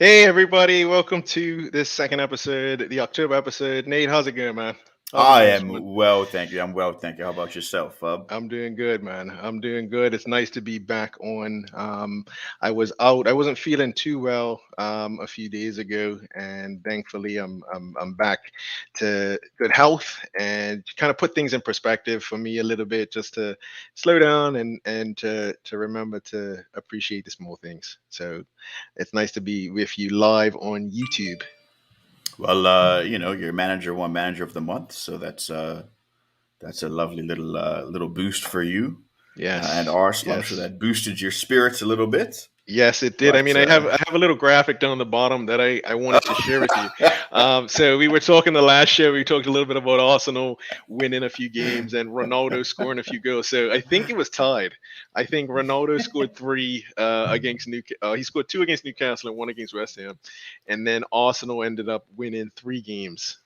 Hey everybody, welcome to this second episode, the October episode. Nate, how's it going, man? How's it I going this month? am well, thank you. I'm well, thank you. How about yourself, Fub? I'm doing good, man. I'm doing good. It's nice to be back on. I was out. I wasn't feeling too well a few days ago, and thankfully, I'm back to good health and kind of put things in perspective for me a little bit, just to slow down and to remember to appreciate the small things. So it's nice to be with you live on YouTube. Well, your manager won Manager of the Month, so that's a lovely little boost for you and Yes, Arsenal. I'm sure yes. that boosted your spirits a little bit. Yes, it did. I But mean, I have a little graphic down the bottom that I wanted to share with you. So we were talking the last show. We talked a little bit about Arsenal winning a few games and Ronaldo scoring a few goals. So I think it was tied. I think Ronaldo scored three against he scored two against Newcastle and one against West Ham, and then Arsenal ended up winning three games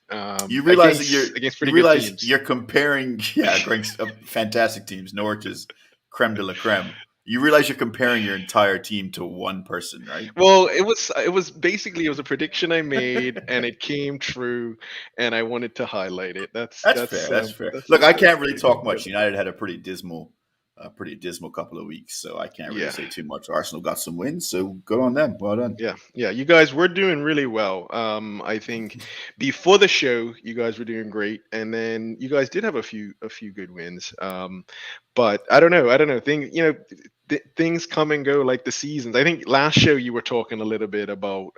you realize that against you pretty good realize teams. you're comparing, against fantastic teams. Norwich is creme de la creme. You realize you're comparing your entire team to one person, right? Well, it was basically it was a prediction I made and it came true, and I wanted to highlight it. That's That's fair. that's That's um, fair. that's Look, that's I that's can't really pretty talk damn good. much. United had a pretty dismal couple of weeks, so I can't really Yeah, say too much. Arsenal got some wins, so good on them. Well done. yeah, yeah. You guys were doing really well. I think before the show, you guys were doing great, and then you guys did have a few good wins. But I don't know. Things come and go like the seasons. I think last show you were talking a little bit about,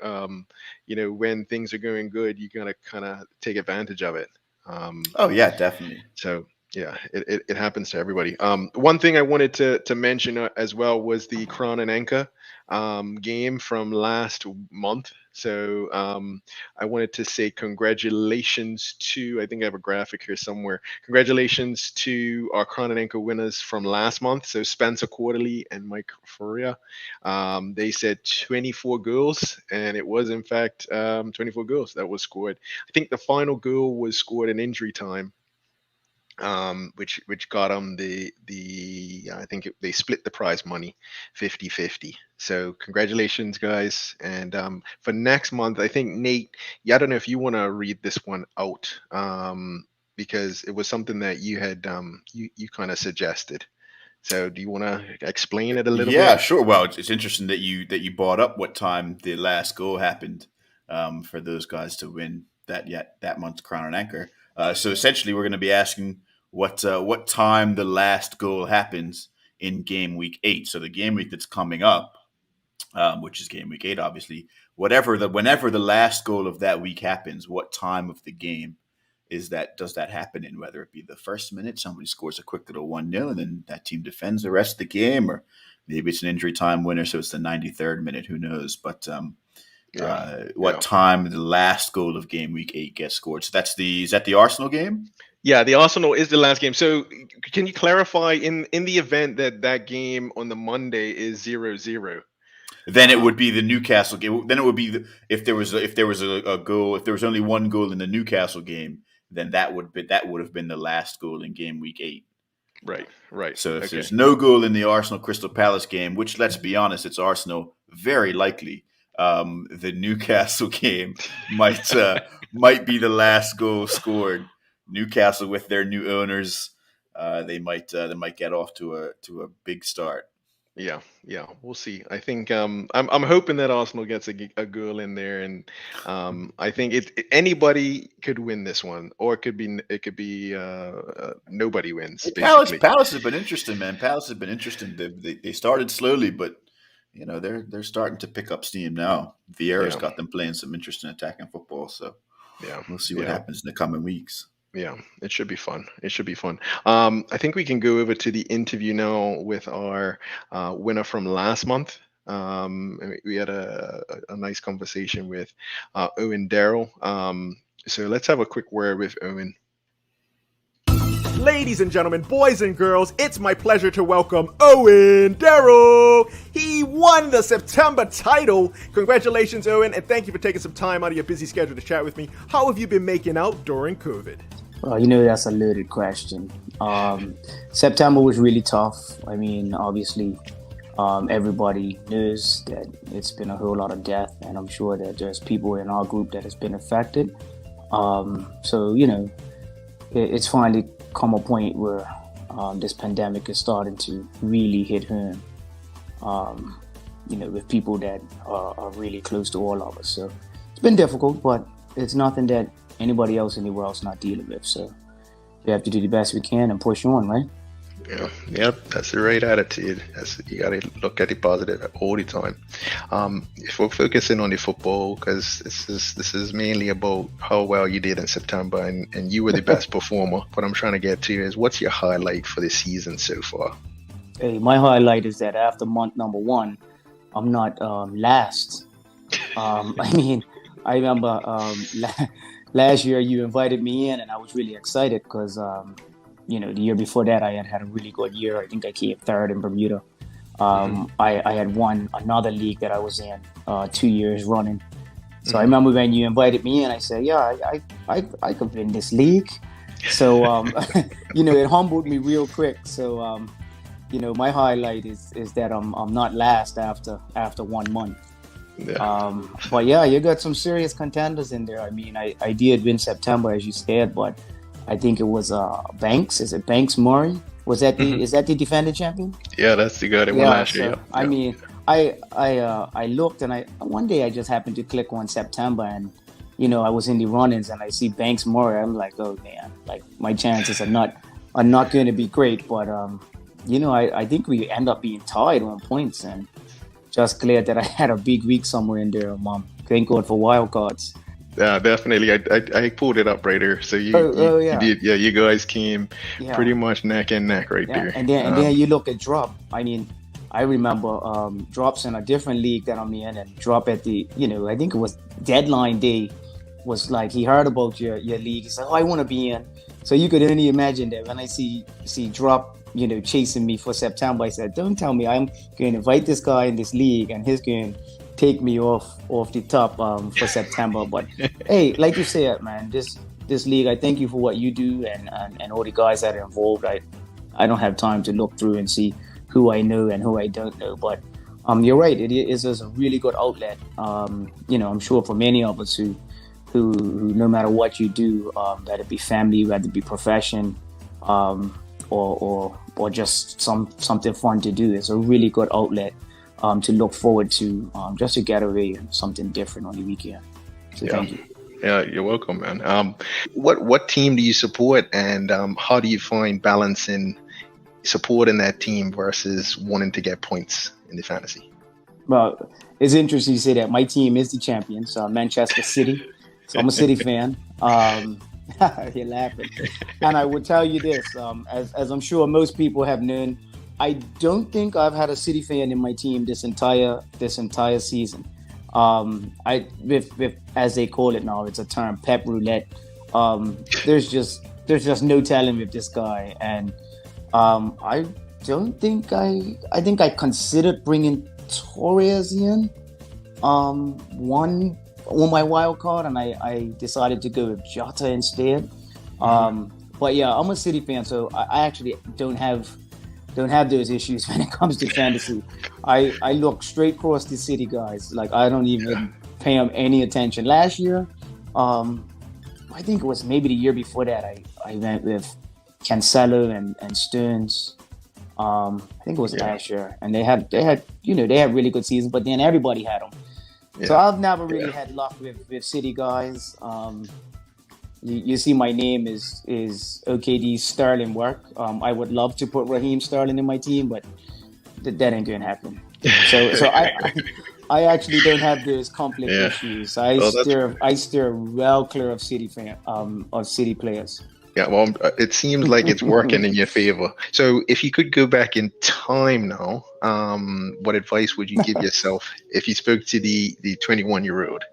when things are going good, you gotta kind of take advantage of it. Um, Oh yeah, definitely. So yeah, it happens to everybody. One thing I wanted to mention as well was the Crown and Anchor game from last month. So I wanted to say congratulations to. I think I have a graphic here somewhere. Congratulations to our Crown and Anchor winners from last month. So Spencer Quarterly and Mike Faria. They said 24 goals, and it was in fact 24 goals that was scored. I think the final goal was scored in injury time, which got them the I think they split the prize money 50-50. So congratulations, guys. And for next month, I think Nate, yeah, I don't know if you want to read this one out, because it was something that you had you kind of suggested. So do you want to explain it a little bit? Yeah, sure. Well, it's interesting that you brought up what time the last goal happened for those guys to win that month's Crown and Anchor. So essentially, we're going to be asking what time the last goal happens in game week 8. So the game week that's coming up, which is game week 8, obviously. Whenever the last goal of that week happens, what time of the game does that happen in? Whether it be the first minute, somebody scores a quick little 1-0, and then that team defends the rest of the game, or maybe it's an injury time winner, so it's the 93rd minute. Who knows? But Yeah, what yeah. time the last goal of game week 8 gets scored? So is that the Arsenal game? Yeah, the Arsenal is the last game. So can you clarify in the event that that game on the Monday is 0-0? Then it would be the Newcastle game. Then it would be if there was a goal, if there was only one goal in the Newcastle game, then that would have been the last goal in game week 8. Right, right. So if Okay. there's no goal in the Arsenal Crystal Palace game, which let's be honest, it's Arsenal, very likely the Newcastle game might be the last goal scored. Newcastle with their new owners, they might get off to a big start. Yeah, yeah, we'll see. I think I'm hoping that Arsenal gets a goal in there, and I think anybody could win this one, or it could be nobody wins Hey, Palace basically. Palace has been interesting, man. Palace has been interesting. They started slowly, but they're starting to pick up steam now. Vieira's Yeah, got them playing some interesting attacking football, so yeah, we'll see what yeah. happens in the coming weeks. Yeah, it should be fun. It should be fun. I think we can go over to the interview now with our winner from last month. And we had a nice conversation with Owen Darrell. So let's have a quick word with Owen. Ladies and gentlemen, boys and girls, it's my pleasure to welcome Owen Darrell. He won the September title. Congratulations, Owen, and thank you for taking some time out of your busy schedule to chat with me. How have you been making out during COVID? That's a loaded question. September was really tough. I mean, obviously, Everybody knows that it's been a whole lot of death, and I'm sure that there's people in our group that has been affected. So, it's finally come a point where this pandemic is starting to really hit home, with people that are really close to all of us. So it's been difficult, but it's nothing that anybody else anywhere else not dealing with. So we have to do the best we can and push on, right? Yeah, yep, that's the right attitude. You got to look at the positive all the time. If we're focusing on the football, because this is mainly about how well you did in September, and you were the best performer. What I'm trying to get to is, what's your highlight for the season so far? Hey, my highlight is that after month number 1, I'm not last. I remember last year you invited me in, and I was really excited because the year before that I had a really good year. I think I came 3rd in Bermuda. I had won another league that I was in 2 years running. So I remember when you invited me in, I said, yeah, I could win this league. So it humbled me real quick. So my highlight is that I'm not last after 1 month. Yeah. But yeah, you got some serious contenders in there. I mean, I did win September, as you said, but I think it was Banks. Is it Banks Murray? Was that is that the defending champion? Yeah, that's the guy that won last year. I mean, I looked, and one day I just happened to click on September, and I was in the runnings, and I see Banks Murray. I'm like, oh man, like my chances are not going to be great. But I think we end up being tied on points, and just glad that I had a big week somewhere in there. Thank God for wild cards. Yeah, definitely. I pulled it up right here. So you did. Yeah, you guys came pretty much neck and neck right there. And then you look at Drop. I mean, I remember Drop's in a different league that I'm in, and Drop at the I think it was deadline day was like, he heard about your league. He said, oh, I want to be in. So you could only imagine that when I see Drop chasing me for September, I said, don't tell me I'm going to invite this guy in this league and he's going to take me off the top for September. But hey, like you said, man, this league, I thank you for what you do and all the guys that are involved. I don't have time to look through and see who I know and who I don't know, but you're right, it is a really good outlet. I'm sure for many of us who no matter what you do, whether it be family, whether it be profession, or just something fun to do, it's a really good outlet to look forward to, just to get away and something different on the weekend. So thank you. Yeah, you're welcome, man. What team do you support, and how do you find balancing supporting that team versus wanting to get points in the fantasy? Well, it's interesting you say that. My team is the champions, Manchester City. So I'm a City fan. You're laughing. And I would tell you this, as I'm sure most people have known, I don't think I've had a City fan in my team this entire season. With as they call it now, it's a term, pep roulette. There's just no telling with this guy, and I don't think I think I considered bringing Torres in on my wild card, and I decided to go with Jota instead. But yeah, I'm a City fan, so I actually don't have those issues when it comes to fantasy. I look straight across the City guys. Like, I don't even pay them any attention. Last year, I think it was maybe the year before that, I went with Cancelo and Stearns. I think it was last year, and they had really good seasons, but then everybody had them. So I've never really had luck with City guys. You see my name is OKD Sterling work. I would love to put Raheem Sterling in my team, but that ain't gonna happen. So I actually don't have those conflict issues. I steer well clear of City players. Yeah, well, it seems like it's working in your favor. So if you could go back in time now, what advice would you give yourself if you spoke to the 21-year-old?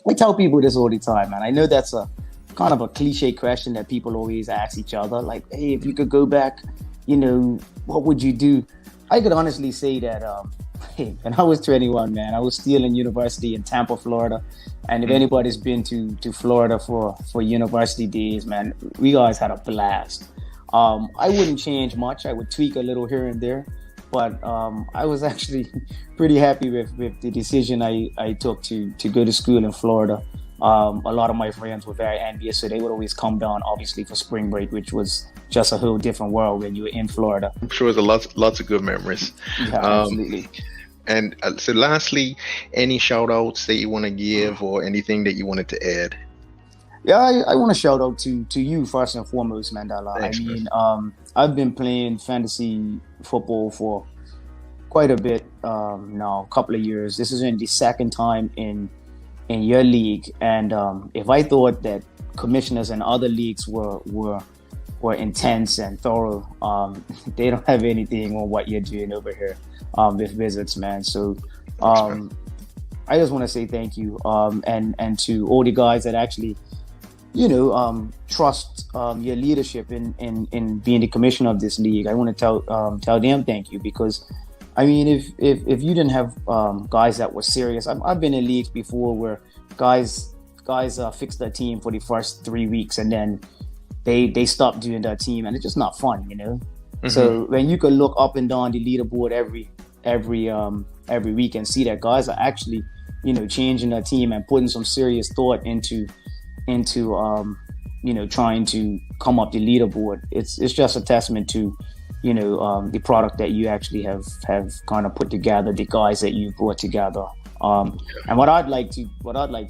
I tell people this all the time, man. I know that's a kind of a cliche question that people always ask each other. Like, hey, if you could go back, what would you do? I could honestly say that when I was 21, man, I was still in university in Tampa, Florida. And if anybody's been to Florida for university days, man, we guys had a blast. I wouldn't change much. I would tweak a little here and there. But I was actually pretty happy with the decision I took to go to school in Florida. A lot of my friends were very envious, so they would always come down, obviously, for spring break, which was just a whole different world when you were in Florida. I'm sure there's lots of good memories. Yeah, absolutely. And so lastly, any shout outs that you want to give or anything that you wanted to add? Yeah, I want to shout out to you first and foremost, Mandela. Thanks, I mean, I've been playing fantasy football for quite a bit now, a couple of years. This is in the second time in your league, and if I thought that commissioners in other leagues were intense and thorough, they don't have anything on what you're doing over here with Wizards, man. So I just want to say thank you, and to all the guys that actually, trust your leadership in being the commissioner of this league. I want to tell them thank you, because I mean, if you didn't have guys that were serious, I've been in leagues before where guys fix their team for the first 3 weeks and then they stop doing their team, and it's just not fun, Mm-hmm. So when you can look up and down the leaderboard every week and see that guys are actually, changing their team and putting some serious thought into trying to come up the leaderboard, it's just a testament to the product that you actually have kind of put together, the guys that you brought together. And what I'd like to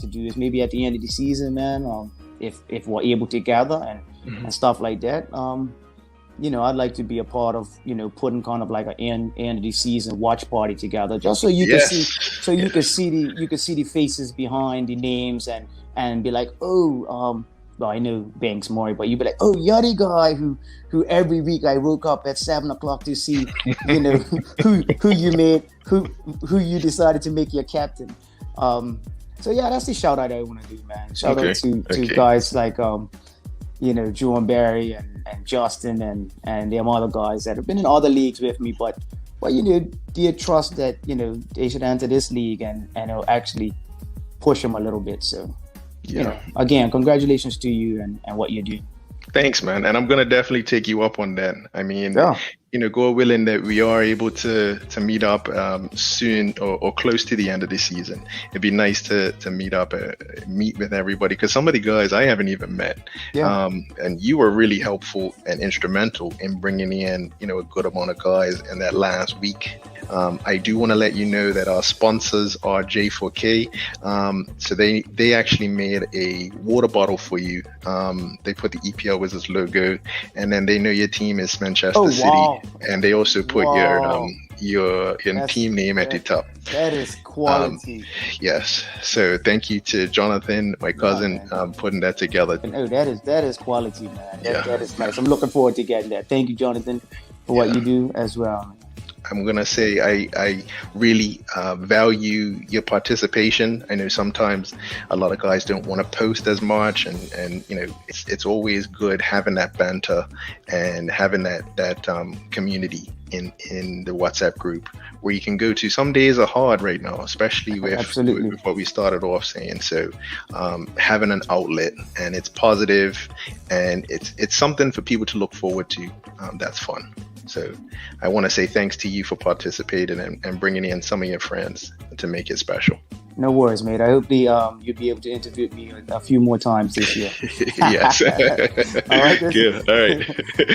do is maybe at the end of the season, man, if we're able to gather and stuff like that, I'd like to be a part of, putting kind of like an end of the season watch party together, just so you can see, you can see the faces behind the names and be like, oh, well, I know Banks Murray, but you'd be like, oh, you're the guy who every week I woke up at 7:00 to see, who you made, who you decided to make your captain. So yeah, that's the shout out I want to do, man. Shout out to guys like, Juan Barry and Justin and them other guys that have been in other leagues with me, but they trust that, they should enter this league and it'll actually push them a little bit. So, again, congratulations to you and what you're doing. Thanks, man. And I'm going to definitely take you up on that. I mean, God willing that we are able to meet up soon or close to the end of the season. It'd be nice to meet up, meet with everybody, because some of the guys I haven't even met. Yeah. And you were really helpful and instrumental in bringing in, a good amount of guys in that last week. I do want to let you know that our sponsors are J4K. So they actually made a water bottle for you. They put the EPL Wizards logo, and then they know your team is Manchester City, and they also put your team name at the top. That is quality. Yes. So thank you to Jonathan, my cousin, putting that together. No, that is quality, man. That is nice. I'm looking forward to getting that. Thank you, Jonathan, for what you do as well. I'm going to say I really value your participation. I know sometimes a lot of guys don't want to post as much, and it's always good having that banter and having that community in the WhatsApp group where you can go to. Some days are hard right now, especially with what we started off saying. So having an outlet, and it's positive, and it's something for people to look forward to. That's fun. So I want to say thanks to you for participating and bringing in some of your friends to make it special. No worries, mate. I hope you'll be able to interview me a few more times this year. Yes. All right. Good. All right.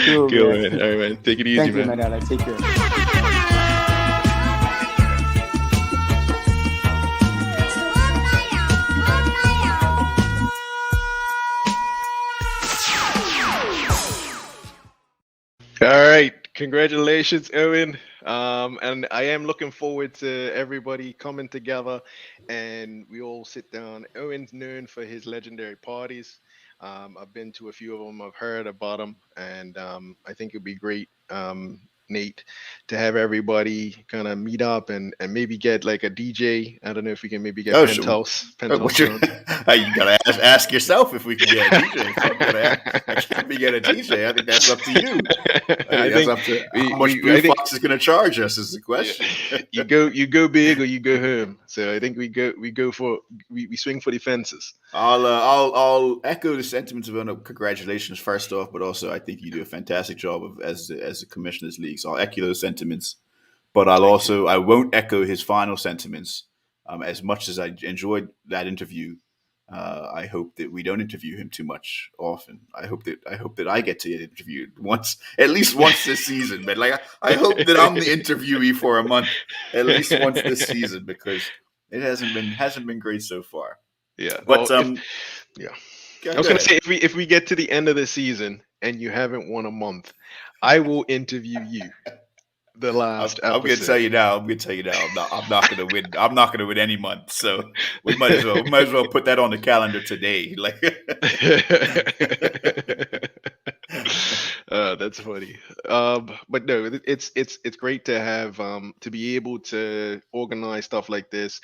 Cool, man. All right, man. Take it easy, Thank man. Thank you, Mandela. Take care. All right. Congratulations, Owen. And I am looking forward to everybody coming together and we all sit down. Owen's known for his legendary parties. I've been to a few of them. I've heard about them, and I think it'd be great, Nate, to have everybody kind of meet up and maybe get like a DJ. I don't know if we can maybe get Penthouse. You gotta ask yourself if we can get a DJ. I can't be getting a DJ. I think that's up to you. I think that's up to how much Blue Fox is going to charge us is the question. You go big or you go home. So I think we swing for the fences. I'll echo the sentiments of congratulations first off, but also I think you do a fantastic job as the commissioners league. So I'll echo those sentiments but Thank you. I won't echo his final sentiments. As much as I enjoyed that interview, I hope that we don't interview him too much often. I hope that I get to get interviewed once, at least once this season. But like, I hope that I'm the interviewee for a month, at least once this season, because it hasn't been great so far. Yeah. But Well, if yeah, I was go gonna ahead. say if we get to the end of the season and you haven't won a month, I will interview you the last I'm going to tell episode. you now. I'm going to tell you now. I'm not going to win. I'm not going to win any month. So we might as well put that on the calendar today. Like, That's funny. But no, it's great to have to be able to organize stuff like this.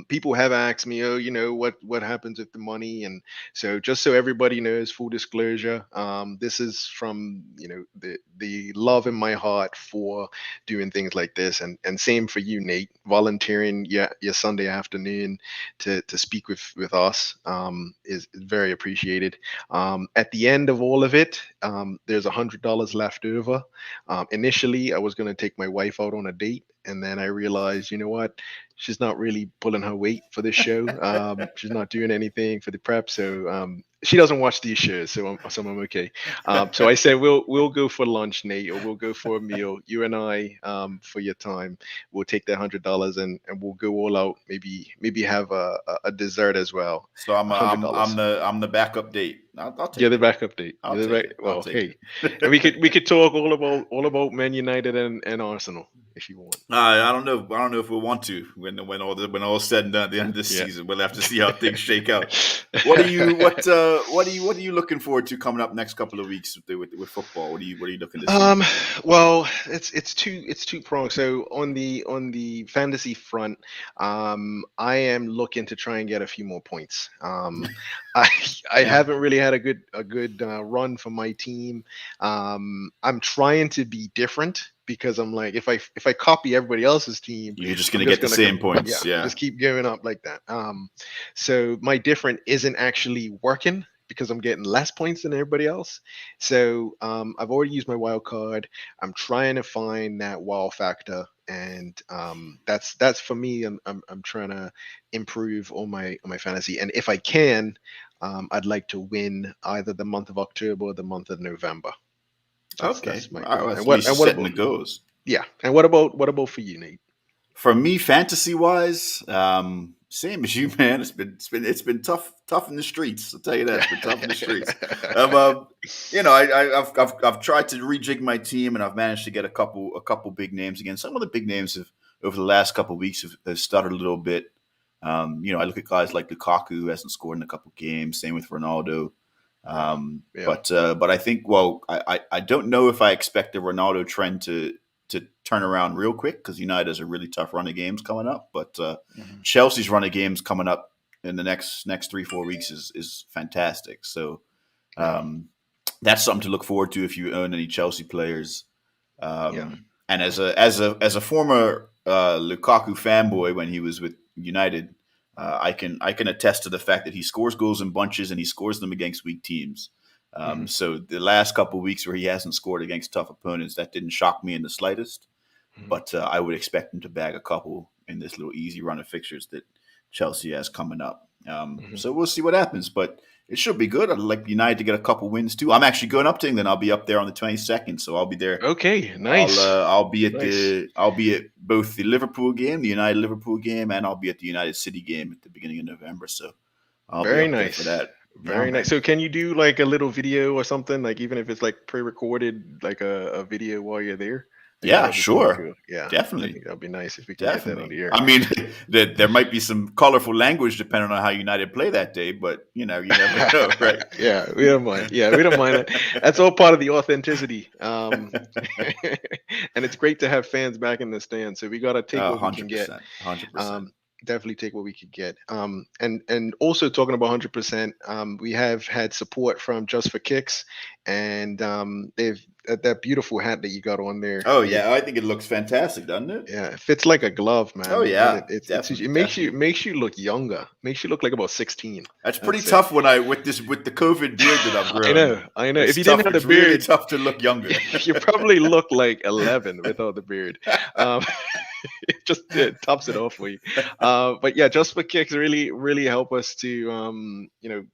People have asked me, oh, what happens with the money, and so just so everybody knows, full disclosure, this is from the love in my heart for doing things like this, and same for you, Nate, volunteering your Sunday afternoon to speak with us is very appreciated. At the end of all of it, there's $100 left over. Initially, I was going to take my wife out on a date, and then I realized, you know what? She's not really pulling her weight for this show. She's not doing anything for the prep, so she doesn't watch these shows, so I'm okay. So I said we'll go for lunch, Nate, or we'll go for a meal. You and I, for your time, we'll take that $100 and we'll go all out. Maybe have a dessert as well. so $100. I'm the backup date. I'll You're take the it. backup date. I'll You're the take back. it. I'll Well, take hey, it. and we could talk all about Man United and Arsenal if you want. I don't know. I don't know if we want to when all's said and done at the end of this Yeah. season. We'll have to see how things shake out. What are you looking forward to coming up next couple of weeks with football? What are you looking to see? Well, it's two pronged. So on the fantasy front, I am looking to try and get a few more points. I I Yeah. haven't really had a good run for my team. I'm trying to be different because I'm like if I copy everybody else's team, You're just I'm gonna just get the gonna same points. yeah, Yeah. just keep going up like that. So my different isn't actually working because I'm getting less points than everybody else. So I've already used my wild card. I'm trying to find that wow factor, and that's for me. I'm trying to improve on my fantasy, and if I can, I'd like to win either the month of October or the month of November. That's Okay. my All goal. right. And At least you're what setting about the goals. yeah? And what about for you, Nate? For me, fantasy wise, same as you, man. It's been tough in the streets. I'll tell you that. It's been tough in the streets. Um, uh, I've tried to rejig my team, and I've managed to get a couple big names again. Some of the big names have over the last couple of weeks have stuttered a little bit. I look at guys like Lukaku, who hasn't scored in a couple games. Same with Ronaldo. Yeah. But I think I don't know if I expect the Ronaldo trend to turn around real quick because United has a really tough run of games coming up. But Mhm. Chelsea's run of games coming up in the next 3-4 weeks is fantastic. So Yeah. that's something to look forward to if you own any Chelsea players. Yeah. And as a former Lukaku fanboy when he was with United, I can attest to the fact that he scores goals in bunches and he scores them against weak teams. Mhm. So the last couple of weeks where he hasn't scored against tough opponents, that didn't shock me in the slightest. Mhm. But I would expect him to bag a couple in this little easy run of fixtures that Chelsea has coming up. Mhm. So we'll see what happens, but it should be good. I'd like United to get a couple wins too. I'm actually going up to England. I'll be up there on the 22nd, so I'll be there. Okay. Nice. I'll be at Nice. both the Liverpool game, the United Liverpool game, and I'll be at the United City game at the beginning of November. So I'll be Very up there for nice. that. Yeah, Very nice. man. So can you do like a little video or something, like even if it's like pre-recorded, like a video while you're there? I think Yeah, that'd be pretty sure, cool. Yeah, I definitely. think that'd be nice if we can get that on Definitely. the air. I mean, there might be some colorful language depending on how United play that day, but you never know, right? Yeah, we don't mind. Yeah, we don't mind it. That's all part of the authenticity. And it's great to have fans back in the stand. So we got to take what we can Hundred get. percent, 100%. Um, definitely take what we could get. And also talking about 100%, we have had support from Just for Kicks, and they've that beautiful hat that you got on there. Oh yeah, I think it looks fantastic, doesn't it? Yeah, it fits like a glove, Oh man. And yeah, it definitely, makes you look younger. Makes you look like about 16. That's I'd pretty say. tough with the COVID beard that I've I grown. know, I know. If It's you didn't tough. have the It's really beard, tough to look younger. you probably look like 11 without the beard. Um, it just tops it off for you. But yeah, Just for Kicks really help us to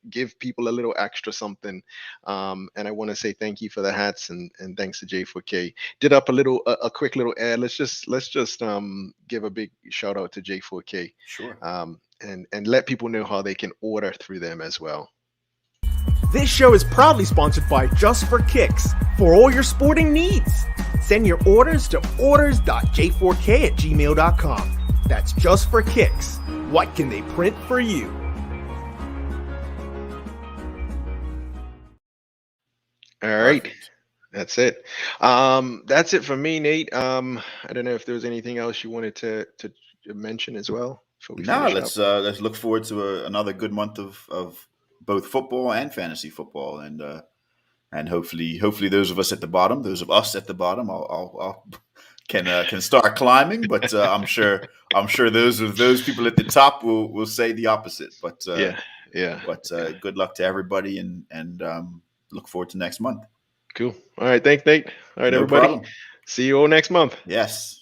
give people a little extra something. And I want to say thank you for the hats, and thanks to J4K. Did up a quick little ad. Let's just give a big shout out to J4K. Sure. And let people know how they can order through them as well. This show is proudly sponsored by Just for Kicks for all your sporting needs. Send your orders to orders.j4k@gmail.com. That's Just for Kicks. What can they print for you? All right. Perfect. That's it. That's it for me, Nate. I don't know if there was anything else you wanted to mention as well before we No, finish up. let's look forward to another good month of both football and fantasy football, and hopefully those of us at the bottom, I'll can start climbing. But I'm sure those people at the top will say the opposite. But Yeah. good luck to everybody, and look forward to next month. Cool. All right. Thanks, Nate. All right, No everybody. problem. See you all next month. Yes.